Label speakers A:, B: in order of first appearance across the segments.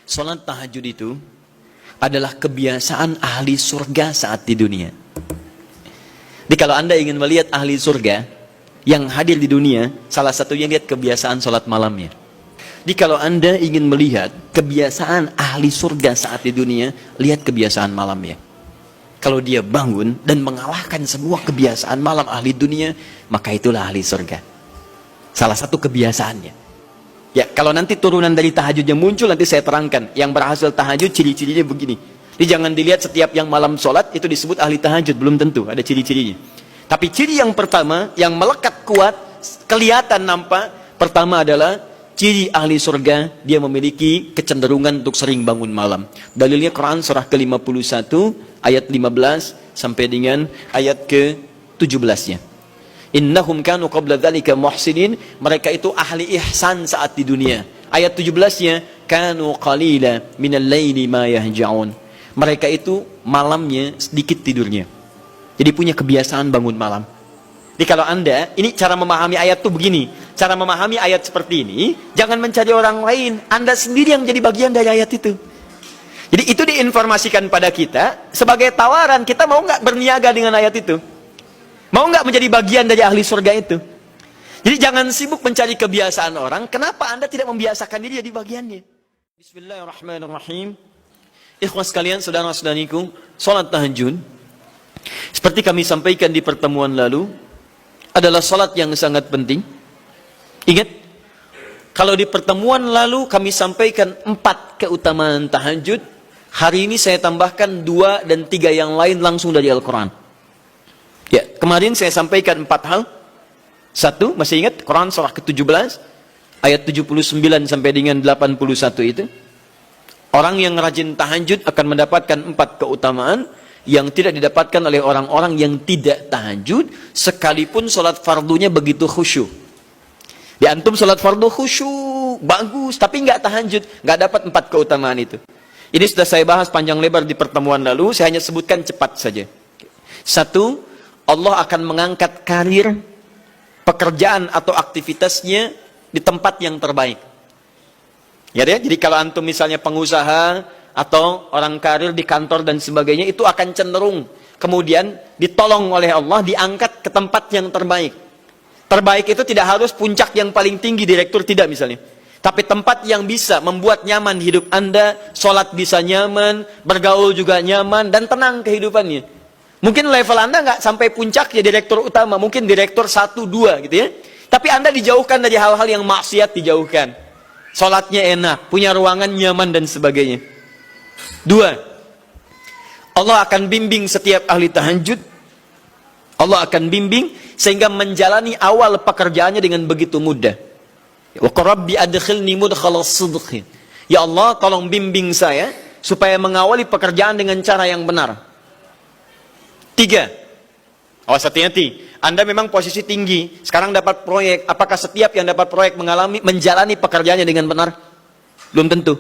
A: Salat tahajud itu adalah kebiasaan ahli surga saat di dunia. Jadi kalau Anda ingin melihat ahli surga yang hadir di dunia, salah satunya lihat kebiasaan salat malamnya. Jadi kalau Anda ingin melihat kebiasaan ahli surga saat di dunia, lihat kebiasaan malamnya. Kalau dia bangun dan mengalahkan semua kebiasaan malam ahli dunia, maka itulah ahli surga. Salah satu kebiasaannya. Ya, kalau nanti turunan dari tahajudnya muncul, nanti saya terangkan. Yang berhasil tahajud, ciri-cirinya begini. Jadi jangan dilihat setiap yang malam sholat, itu disebut ahli tahajud. Belum tentu, ada ciri-cirinya. Tapi ciri yang pertama, yang melekat kuat, kelihatan nampak, pertama adalah ciri ahli surga, dia memiliki kecenderungan untuk sering bangun malam. Dalilnya Quran surah ke-51, ayat 15, sampai dengan ayat ke-17-nya. Innahum kanu qabla dzalika muhsinin, mereka itu ahli ihsan saat di dunia. Ayat 17-nya, kanu qalila minal laili ma yahja'un. Mereka itu malamnya sedikit tidurnya. Jadi punya kebiasaan bangun malam. Jadi kalau Anda, ini cara memahami ayat itu begini. Cara memahami ayat seperti ini, jangan mencari orang lain. Anda sendiri yang jadi bagian dari ayat itu. Jadi itu diinformasikan pada kita sebagai tawaran, kita mau nggak berniaga dengan ayat itu? Mau nggak menjadi bagian dari ahli surga itu? Jadi jangan sibuk mencari kebiasaan orang. Kenapa Anda tidak membiasakan diri jadi bagiannya? Bismillahirrahmanirrahim. Ikhwas sekalian, saudara-saudariku, salat tahajud seperti kami sampaikan di pertemuan lalu adalah salat yang sangat penting. Ingat, kalau di pertemuan lalu kami sampaikan 4 keutamaan tahajud, hari ini saya tambahkan 2 dan 3 yang lain langsung dari Al-Quran. Ya, kemarin saya sampaikan 4 hal. 1, masih ingat Quran surah ke-17 ayat 79 sampai dengan 81 itu. Orang yang rajin tahajud akan mendapatkan 4 keutamaan yang tidak didapatkan oleh orang-orang yang tidak tahajud, sekalipun sholat fardunya begitu khusyuk. Di antum sholat fardu khusyuk, bagus, tapi nggak tahajud, nggak dapat 4 keutamaan itu. Ini sudah saya bahas panjang lebar di pertemuan lalu, saya hanya sebutkan cepat saja. 1, Allah akan mengangkat karir, pekerjaan atau aktivitasnya di tempat yang terbaik. Ya, jadi kalau antum misalnya pengusaha atau orang karir di kantor dan sebagainya, itu akan cenderung kemudian ditolong oleh Allah, diangkat ke tempat yang terbaik. Terbaik itu tidak harus puncak yang paling tinggi, direktur tidak misalnya. Tapi tempat yang bisa membuat nyaman hidup Anda, sholat bisa nyaman, bergaul juga nyaman, dan tenang kehidupannya. Mungkin level Anda nggak sampai puncak ya direktur utama, mungkin direktur 1, 2 gitu ya. Tapi Anda dijauhkan dari hal-hal yang maksiat, dijauhkan. Sholatnya enak, punya ruangan nyaman dan sebagainya. 2, Allah akan bimbing setiap ahli tahajud. Allah akan bimbing sehingga menjalani awal pekerjaannya dengan begitu mudah. Wa rabbi adkhilni mudkhalas sidqin. Ya Allah, tolong bimbing saya supaya mengawali pekerjaan dengan cara yang benar. 3, awas hati-hati. Anda memang posisi tinggi, sekarang dapat proyek. Apakah setiap yang dapat proyek menjalani pekerjaannya dengan benar? Belum tentu.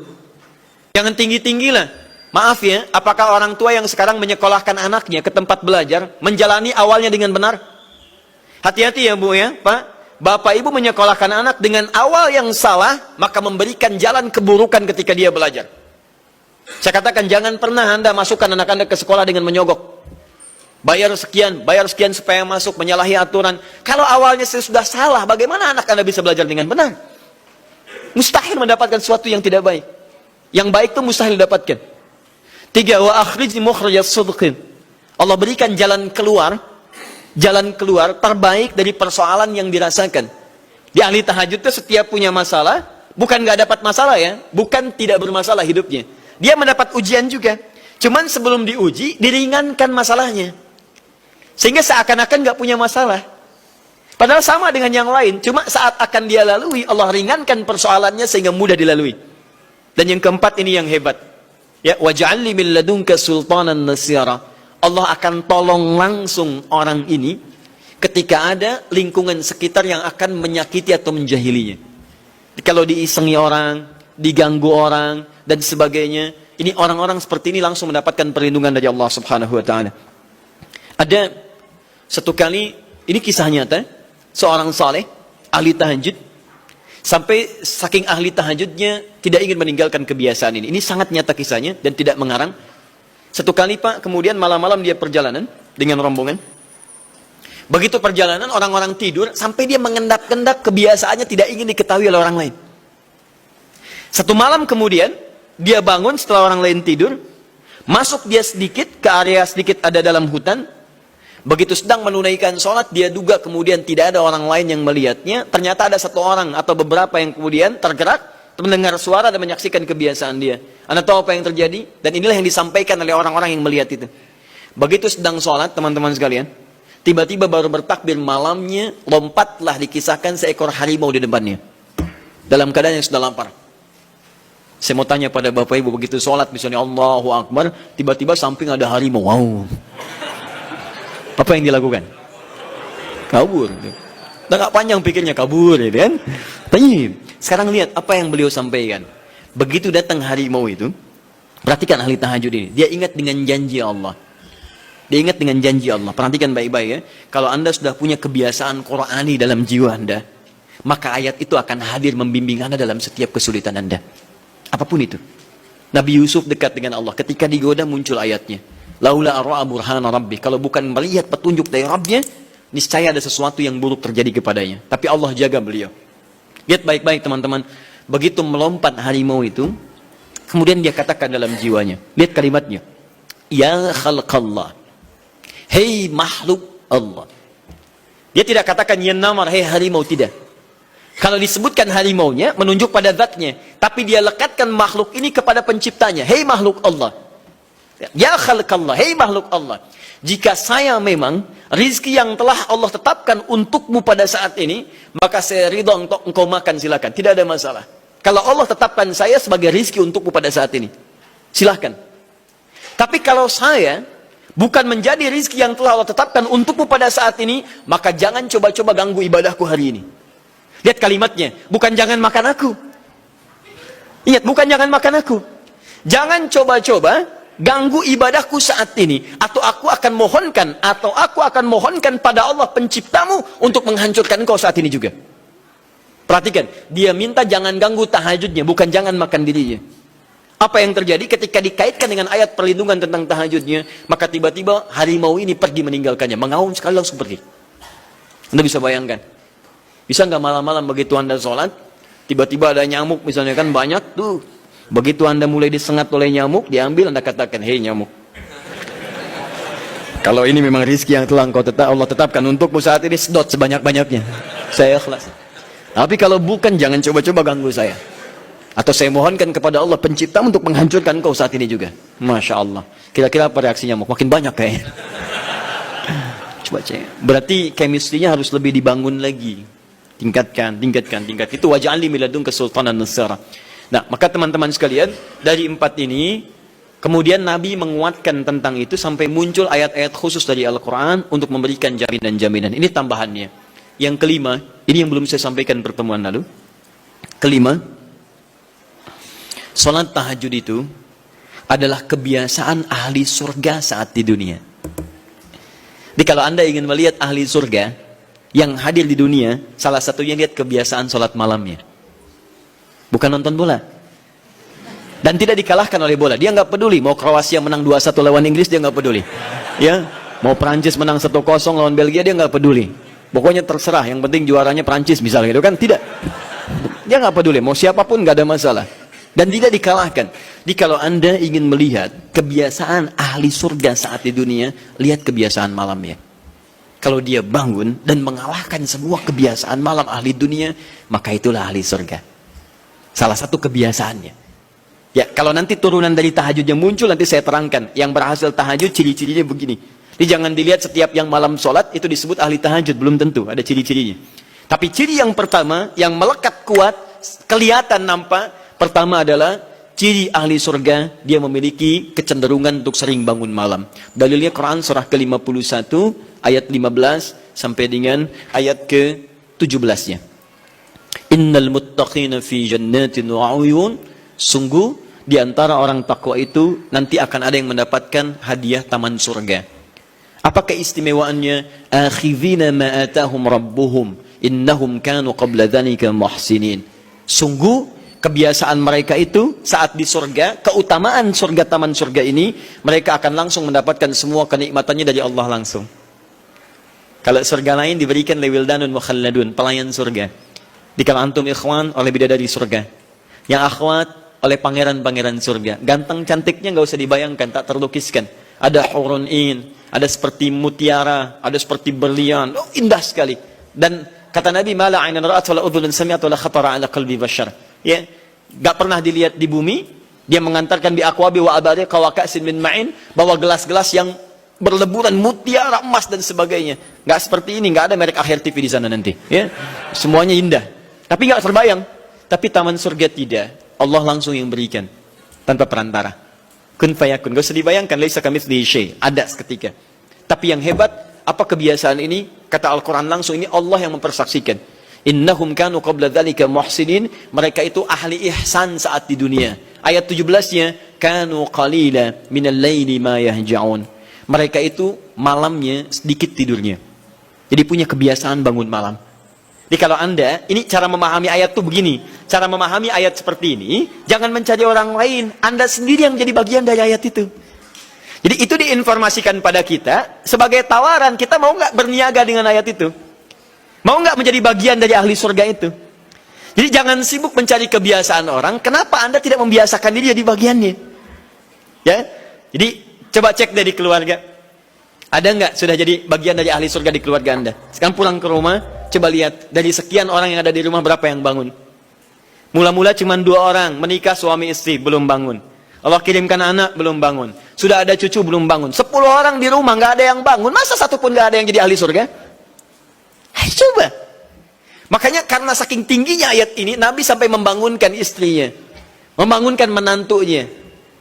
A: Jangan tinggi-tinggilah. Maaf ya, apakah orang tua yang sekarang menyekolahkan anaknya ke tempat belajar menjalani awalnya dengan benar? Hati-hati ya Bu ya, Pak. Bapak Ibu menyekolahkan anak dengan awal yang salah, maka memberikan jalan keburukan ketika dia belajar. Saya katakan jangan pernah Anda masukkan anak Anda ke sekolah dengan menyogok. Bayar sekian supaya masuk, menyalahi aturan. Kalau awalnya sudah salah, bagaimana anak Anda bisa belajar dengan benar? Mustahil mendapatkan sesuatu yang tidak baik. Yang baik itu mustahil didapatkan. 3, wa akhrijni mukhrajas sidqin. Allah berikan jalan keluar terbaik dari persoalan yang dirasakan. Di ahli tahajud itu setiap punya masalah, bukan nggak dapat masalah ya, bukan tidak bermasalah hidupnya. Dia mendapat ujian juga. Cuman sebelum diuji, diringankan masalahnya. Sehingga seakan-akan nggak punya masalah. Padahal sama dengan yang lain. Cuma saat akan dia lalui, Allah ringankan persoalannya sehingga mudah dilalui. Dan yang keempat ini yang hebat. Ya, waj'alni min ladunka sultanan nasira. Allah akan tolong langsung orang ini ketika ada lingkungan sekitar yang akan menyakiti atau menjahilinya. Kalau diisengi orang, diganggu orang, dan sebagainya, ini orang-orang seperti ini langsung mendapatkan perlindungan dari Allah Subhanahu wa Ta'ala. Ada satu kali, ini kisah nyata, seorang saleh, ahli tahajud, Sampai saking ahli tahajudnya tidak ingin meninggalkan kebiasaan ini. Ini sangat nyata kisahnya dan tidak mengarang. Satu kali Pak, kemudian malam-malam dia perjalanan dengan rombongan. Begitu perjalanan orang-orang tidur sampai dia mengendap-endap, kebiasaannya tidak ingin diketahui oleh orang lain. Satu malam kemudian dia bangun setelah orang lain tidur, masuk dia sedikit ke area sedikit ada dalam hutan. Begitu sedang menunaikan sholat, dia duga kemudian tidak ada orang lain yang melihatnya. Ternyata ada satu orang atau beberapa yang kemudian tergerak, mendengar suara dan menyaksikan kebiasaan dia. Anda tahu apa yang terjadi? Dan inilah yang disampaikan oleh orang-orang yang melihat itu. Begitu sedang sholat, teman-teman sekalian, tiba-tiba baru bertakbir malamnya, lompatlah dikisahkan seekor harimau di depannya. Dalam keadaan yang sudah lapar. Saya mau tanya pada bapak ibu, begitu sholat misalnya Allahu Akbar, tiba-tiba samping ada harimau. Wow. Apa yang dilakukan? Kabur. Udah gak panjang pikirnya, kabur ya kan? Tapi sekarang lihat apa yang beliau sampaikan. Begitu datang harimau itu, perhatikan ahli tahajud ini. Dia ingat dengan janji Allah. Dia ingat dengan janji Allah. Perhatikan baik-baik ya. Kalau Anda sudah punya kebiasaan Qur'ani dalam jiwa Anda, maka ayat itu akan hadir membimbing Anda dalam setiap kesulitan Anda. Apapun itu. Nabi Yusuf dekat dengan Allah. Ketika digoda muncul ayatnya. Laula ara'a burhana rabbi. Kalau bukan melihat petunjuk dari Rabbnya, niscaya ada sesuatu yang buruk terjadi kepadanya. Tapi Allah jaga beliau. Lihat baik-baik teman-teman. Begitu melompat harimau itu, kemudian dia katakan dalam jiwanya. Lihat kalimatnya. Ya khalqallah. Hei makhluk Allah. Dia tidak katakan ya namar, hei harimau, tidak. Kalau disebutkan harimaunya, menunjuk pada zatnya. Tapi dia lekatkan makhluk ini kepada penciptanya. Hei makhluk Allah. Ya khalqallah, hei makhluk Allah. Jika saya memang rizki yang telah Allah tetapkan untukmu pada saat ini, maka saya ridha untuk engkau makan, silakan. Tidak ada masalah. Kalau Allah tetapkan saya sebagai rizki untukmu pada saat ini, silahkan. Tapi kalau saya bukan menjadi rizki yang telah Allah tetapkan untukmu pada saat ini, maka jangan coba-coba ganggu ibadahku hari ini. Lihat kalimatnya, bukan jangan makan aku. Ingat, bukan jangan makan aku. Jangan coba-coba ganggu ibadahku saat ini, atau aku akan mohonkan pada Allah penciptamu untuk menghancurkan engkau saat ini juga. Perhatikan, dia minta jangan ganggu tahajudnya, bukan jangan makan dirinya. Apa yang terjadi ketika dikaitkan dengan ayat perlindungan tentang tahajudnya, maka tiba-tiba harimau ini pergi meninggalkannya, mengaum sekali langsung pergi. Anda bisa bayangkan, bisa nggak malam-malam begitu Anda sholat, tiba-tiba ada nyamuk misalnya kan banyak tuh. Begitu Anda mulai disengat oleh nyamuk, diambil, Anda katakan, hei nyamuk, kalau ini memang rizki yang telah Allah tetapkan untukmu saat ini, sedot sebanyak-banyaknya, saya ikhlas. Tapi kalau bukan, jangan coba-coba ganggu saya. Atau saya mohonkan kepada Allah pencipta untuk menghancurkan kau saat ini juga. Masya Allah. Kira-kira apa reaksi nyamuk? Makin banyak kayaknya. Coba cek. Berarti chemistry-nya harus lebih dibangun lagi. Tingkatkan. Itu waj'alni min ladunka sultanan nasira. Nah, maka teman-teman sekalian, dari 4 ini, kemudian Nabi menguatkan tentang itu sampai muncul ayat-ayat khusus dari Al-Quran untuk memberikan jaminan-jaminan. Ini tambahannya. Yang kelima, ini yang belum saya sampaikan pertemuan lalu. Kelima, sholat tahajud itu adalah kebiasaan ahli surga saat di dunia. Jadi kalau Anda ingin melihat ahli surga yang hadir di dunia, salah satunya lihat kebiasaan sholat malamnya. Bukan nonton bola. Dan tidak dikalahkan oleh bola. Dia nggak peduli. Mau Kroasia menang 2-1 lawan Inggris, dia nggak peduli. Ya, mau Prancis menang 1-0 lawan Belgia, dia nggak peduli. Pokoknya terserah. Yang penting juaranya Prancis misalnya gitu kan? Tidak. Dia nggak peduli. Mau siapapun nggak ada masalah. Dan tidak dikalahkan. Jadi kalau Anda ingin melihat kebiasaan ahli surga saat di dunia, lihat kebiasaan malamnya. Kalau dia bangun dan mengalahkan semua kebiasaan malam ahli dunia, maka itulah ahli surga. Salah satu kebiasaannya. Ya, kalau nanti turunan dari tahajudnya muncul, nanti saya terangkan. Yang berhasil tahajud, ciri-cirinya begini. Jadi jangan dilihat setiap yang malam sholat, itu disebut ahli tahajud. Belum tentu, ada ciri-cirinya. Tapi ciri yang pertama, yang melekat kuat, kelihatan nampak, pertama adalah, ciri ahli surga, dia memiliki kecenderungan untuk sering bangun malam. Dalilnya Quran surah ke-51, ayat 15, sampai dengan ayat ke-17-nya. Innal muttaqina fi jannatin wa 'uyun. Sungguh di antara orang takwa itu nanti akan ada yang mendapatkan hadiah taman surga. Apa keistimewaannya? Akhidhina ma atahum rabbuhum innahum kanu qabla dzalika muhsinin. Sungguh kebiasaan mereka itu saat di surga, keutamaan surga, taman surga ini, mereka akan langsung mendapatkan semua kenikmatannya dari Allah langsung. Kalau surga lain diberikan lewildanun mukhalladun, pelayan surga. Di kalau antum ikhwan oleh bidadari surga, yang akhwat oleh pangeran-pangeran surga. Ganteng cantiknya nggak usah dibayangkan, tak terlukiskan. Ada hurun in, ada seperti mutiara, ada seperti berlian, indah sekali. Dan kata Nabi, mala ainan ra'at wala udhunun sami'at wala khatara ala qalbi bashar. Ya, gak pernah dilihat di bumi. Dia mengantarkan bi aqwabi wa abariqa wa ka'sin min ma'in, bawa gelas-gelas yang berleburan mutiara, emas dan sebagainya. Gak seperti ini, gak ada merek Akhir TV di sana nanti. Ya, semuanya indah. Tapi gak terbayang. Tapi taman surga tidak. Allah langsung yang berikan tanpa perantara. Kun fayakun. Gak usah dibayangkan, laisa kamitslihi syai'. Ada seketika. Tapi yang hebat, apa kebiasaan ini? Kata Al-Quran langsung, ini Allah yang mempersaksikan. Innahum kanu qabla dzalika muhsinin. Mereka itu ahli ihsan saat di dunia. Ayat 17-nya, kanu qalila minal laili ma yahja'un. Mereka itu malamnya sedikit tidurnya. Jadi punya kebiasaan bangun malam. Jadi kalau Anda, ini cara memahami ayat itu begini. Cara memahami ayat seperti ini, jangan mencari orang lain. Anda sendiri yang menjadi bagian dari ayat itu. Jadi itu diinformasikan pada kita sebagai tawaran. Kita mau nggak berniaga dengan ayat itu? Mau nggak menjadi bagian dari ahli surga itu? Jadi jangan sibuk mencari kebiasaan orang. Kenapa Anda tidak membiasakan diri jadi bagiannya? Ya, jadi coba cek dari keluarga. Ada nggak sudah jadi bagian dari ahli surga di keluarga Anda? Sekarang pulang ke rumah, coba lihat dari sekian orang yang ada di rumah berapa yang bangun? Mula-mula cuma 2 orang menikah suami istri belum bangun. Allah kirimkan anak belum bangun. Sudah ada cucu belum bangun. 10 orang di rumah nggak ada yang bangun. Masa satu pun nggak ada yang jadi ahli surga? Hai, coba. Makanya karena saking tingginya ayat ini, Nabi sampai membangunkan istrinya, membangunkan menantunya,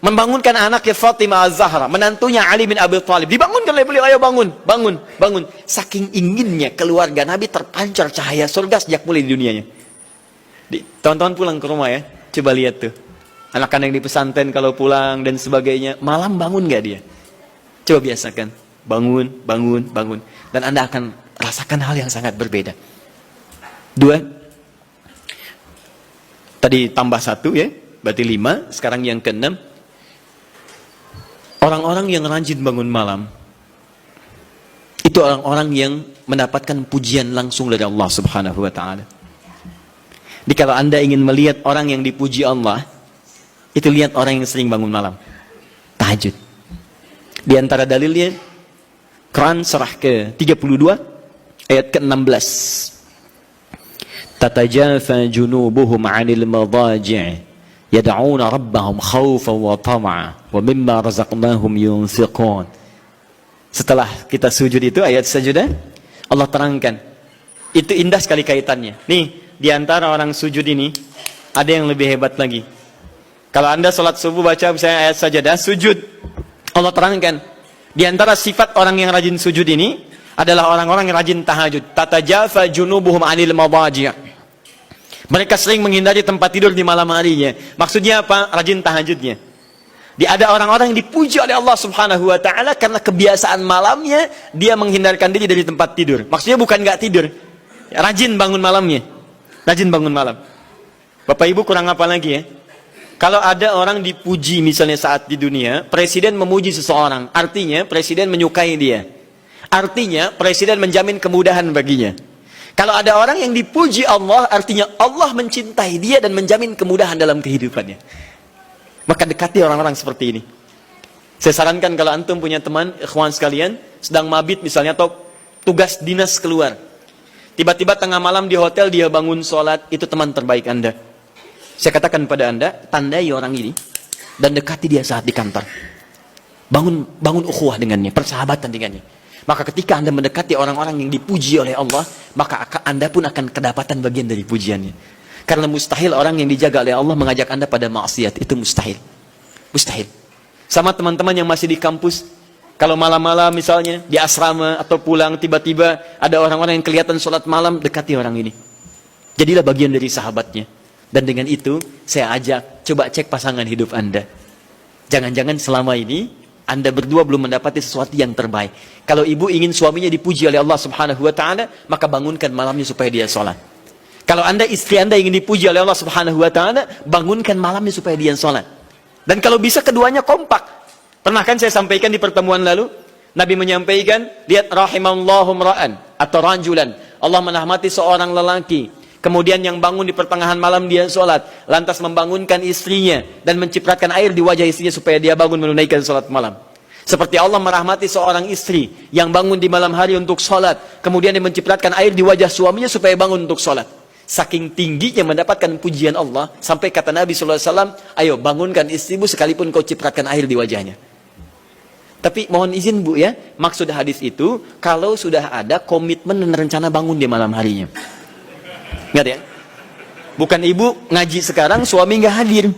A: membangunkan anaknya Fatimah Az-Zahra, menantunya Ali bin Abi Thalib. Dibangunkan oleh beliau, ayo bangun, bangun, bangun. Saking inginnya keluarga Nabi terpancar cahaya surga sejak mulai di dunianya. Teman-teman pulang ke rumah ya, coba lihat tuh. Anak-anak yang di pesantren kalau pulang dan sebagainya, malam bangun gak dia? Coba biasakan, bangun, bangun, bangun. Dan Anda akan rasakan hal yang sangat berbeda. 2. Tadi tambah 1 ya, berarti 5. Sekarang yang ke-6. Orang-orang yang rajin bangun malam, itu orang-orang yang mendapatkan pujian langsung dari Allah Subhanahu wa ta'ala. Jadi kalau Anda ingin melihat orang yang dipuji Allah, itu lihat orang yang sering bangun malam, tahajud. Di antara dalilnya, Quran surah ke-32 ayat ke-16. Tatajafa junubuhum 'anil madaji' yad'una rabbahum khaufan wa tama'a wa mimma razaqnahum yunfiqun. Setelah kita sujud itu ayat sajudah, Allah terangkan. Itu indah sekali kaitannya. Nih, di antara orang sujud ini ada yang lebih hebat lagi. Kalau Anda sholat subuh baca misalnya ayat sajadah, sujud, Allah terangkan. Di antara sifat orang yang rajin sujud ini adalah orang-orang yang rajin tahajud. Tatajafa junubuhum 'anil madaji'. Mereka sering menghindari tempat tidur di malam harinya. Maksudnya apa? Rajin tahajudnya. Ada orang-orang yang dipuji oleh Allah Subhanahu wa ta'ala karena kebiasaan malamnya dia menghindarkan diri dari tempat tidur. Maksudnya bukan nggak tidur, rajin bangun malamnya. Rajin bangun malam. Bapak Ibu kurang apa lagi ya? Kalau ada orang dipuji misalnya saat di dunia, presiden memuji seseorang, artinya presiden menyukai dia. Artinya presiden menjamin kemudahan baginya. Kalau ada orang yang dipuji Allah, artinya Allah mencintai dia dan menjamin kemudahan dalam kehidupannya. Maka dekati orang-orang seperti ini. Saya sarankan kalau antum punya teman, ikhwan sekalian, sedang mabit misalnya atau tugas dinas keluar. Tiba-tiba tengah malam di hotel dia bangun sholat, itu teman terbaik Anda. Saya katakan pada Anda, tandai orang ini dan dekati dia saat di kantor. Bangun ukhuwah dengannya, persahabatan dengannya. Maka ketika Anda mendekati orang-orang yang dipuji oleh Allah, maka Anda pun akan kedapatan bagian dari pujiannya. Karena mustahil orang yang dijaga oleh Allah mengajak Anda pada maksiat, itu mustahil. Mustahil. Sama teman-teman yang masih di kampus, kalau malam-malam misalnya di asrama atau pulang tiba-tiba ada orang-orang yang kelihatan sholat malam, dekati orang ini. Jadilah bagian dari sahabatnya. Dan dengan itu saya ajak, coba cek pasangan hidup Anda. Jangan-jangan selama ini Anda berdua belum mendapati sesuatu yang terbaik. Kalau ibu ingin suaminya dipuji oleh Allah Subhanahu wa ta'ala, maka bangunkan malamnya supaya dia sholat. Kalau istri anda ingin dipuji oleh Allah Subhanahu wa Ta'ala, bangunkan malamnya supaya dia sholat. Dan kalau bisa keduanya kompak. Pernah kan saya sampaikan di pertemuan lalu, Nabi menyampaikan, lihat rahimallahu mra'an atau rajulan, Allah merahmati seorang lelaki, kemudian yang bangun di pertengahan malam dia sholat, lantas membangunkan istrinya dan mencipratan air di wajah istrinya supaya dia bangun menunaikan sholat malam. Seperti Allah merahmati seorang istri yang bangun di malam hari untuk sholat, kemudian dia mencipratkan air di wajah suaminya supaya bangun untuk sholat. Saking tingginya mendapatkan pujian Allah, sampai kata Nabi SAW, ayo bangunkan istrimu sekalipun kau cipratkan air di wajahnya. Tapi mohon izin Bu ya, maksud hadis itu, kalau sudah ada komitmen dan rencana bangun di malam harinya. Ingat ya? Bukan ibu ngaji sekarang, suami nggak hadir.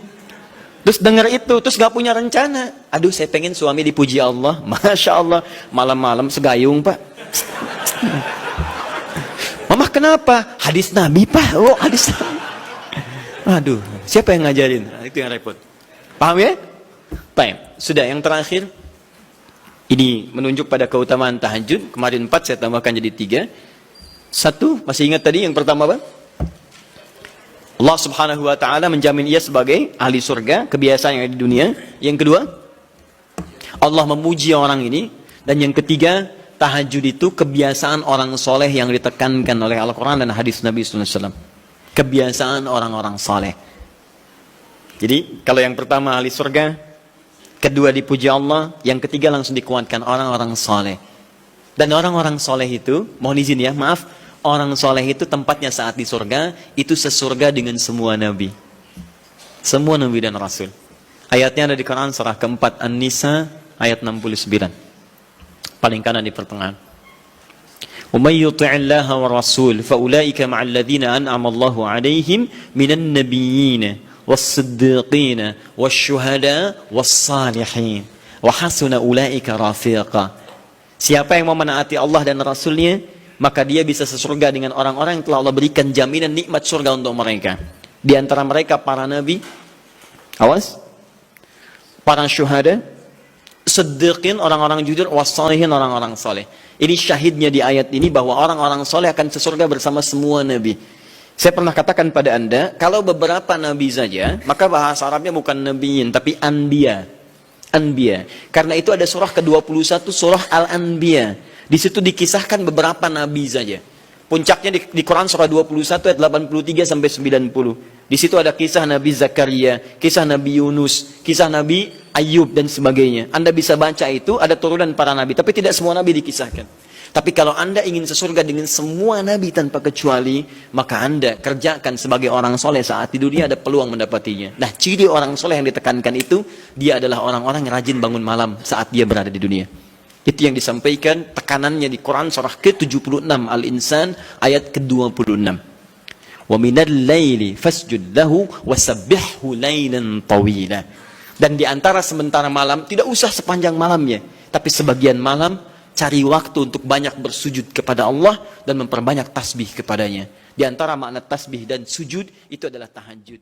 A: Terus dengar itu, terus nggak punya rencana. Aduh, saya pengen suami dipuji Allah. Masya Allah, malam-malam segayung Pak. Mama kenapa? Hadis Nabi Pak. Oh hadis Nabi. Aduh, siapa yang ngajarin? Nah, itu yang repot. Paham ya? Baik, sudah yang terakhir. Ini menunjuk pada keutamaan tahajud. Kemarin 4, saya tambahkan jadi 3. 1, masih ingat tadi yang pertama apa? Allah Subhanahu wa Ta'ala menjamin ia sebagai ahli surga, kebiasaan yang ada di dunia. Yang kedua, Allah memuji orang ini. Dan yang ketiga, tahajud itu kebiasaan orang soleh yang ditekankan oleh Al-Quran dan hadis Nabi SAW. Kebiasaan orang-orang soleh. Jadi kalau yang pertama ahli surga, kedua dipuji Allah, yang ketiga langsung dikuatkan orang-orang soleh. Dan orang-orang soleh itu, mohon izin ya, maaf, orang soleh itu tempatnya saat di surga, itu sesurga dengan semua nabi. Semua nabi dan rasul. Ayatnya ada di Quran surah keempat An-Nisa ayat 69. Paling kanan di pertengahan. وَمَنْ يُطِعِ اللَّهَ وَالرَّسُولَ فَأُولَٰئِكَ مَعَ الَّذِينَ أَنْعَمَ اللَّهُ عَلَيْهِمْ مِنَ النَّبِيِّينَ وَالصِّدِّيقِينَ وَالشُّهَدَاءِ وَالصَّالِحِينَ وَحَسُنَ أُولَٰئِكَ رَفِيقًا. Siapa yang mau menaati Allah dan Rasulnya, maka dia bisa sesurga dengan orang-orang yang telah Allah berikan jaminan nikmat surga untuk mereka. Di antara mereka para nabi, awas, para syuhada, siddiqin, orang-orang jujur, wassalihin, orang-orang soleh. Ini syahidnya di ayat ini bahwa orang-orang soleh akan sesurga bersama semua nabi. Saya pernah katakan pada anda, kalau beberapa nabi saja, maka bahasa Arabnya bukan nabiyin, tapi anbiya. Anbiya. Karena itu ada surah ke-21, surah Al-Anbiya. Di situ dikisahkan beberapa nabi saja. Puncaknya di Quran surah 21 ayat 83 sampai 90. Di situ ada kisah Nabi Zakaria, kisah Nabi Yunus, kisah Nabi Ayub dan sebagainya. Anda bisa baca itu, ada turunan para nabi, tapi tidak semua nabi dikisahkan. Tapi kalau Anda ingin sesurga dengan semua nabi tanpa kecuali, maka Anda kerjakan sebagai orang soleh saat di dunia, ada peluang mendapatinya. Nah, ciri orang soleh yang ditekankan itu, dia adalah orang-orang yang rajin bangun malam saat dia berada di dunia. Itu yang disampaikan tekanannya di Quran surah ke-76 Al-Insan ayat ke-26. وَمِنَ اللَّيْلِ فَاسْجُدْ لَهُ وَسَبِّحْهُ لَيْلًا طَوِيلًا. Dan di antara sementara malam, tidak usah sepanjang malamnya, tapi sebagian malam cari waktu untuk banyak bersujud kepada Allah dan memperbanyak tasbih kepadanya. Di antara makna tasbih dan sujud itu adalah tahajud.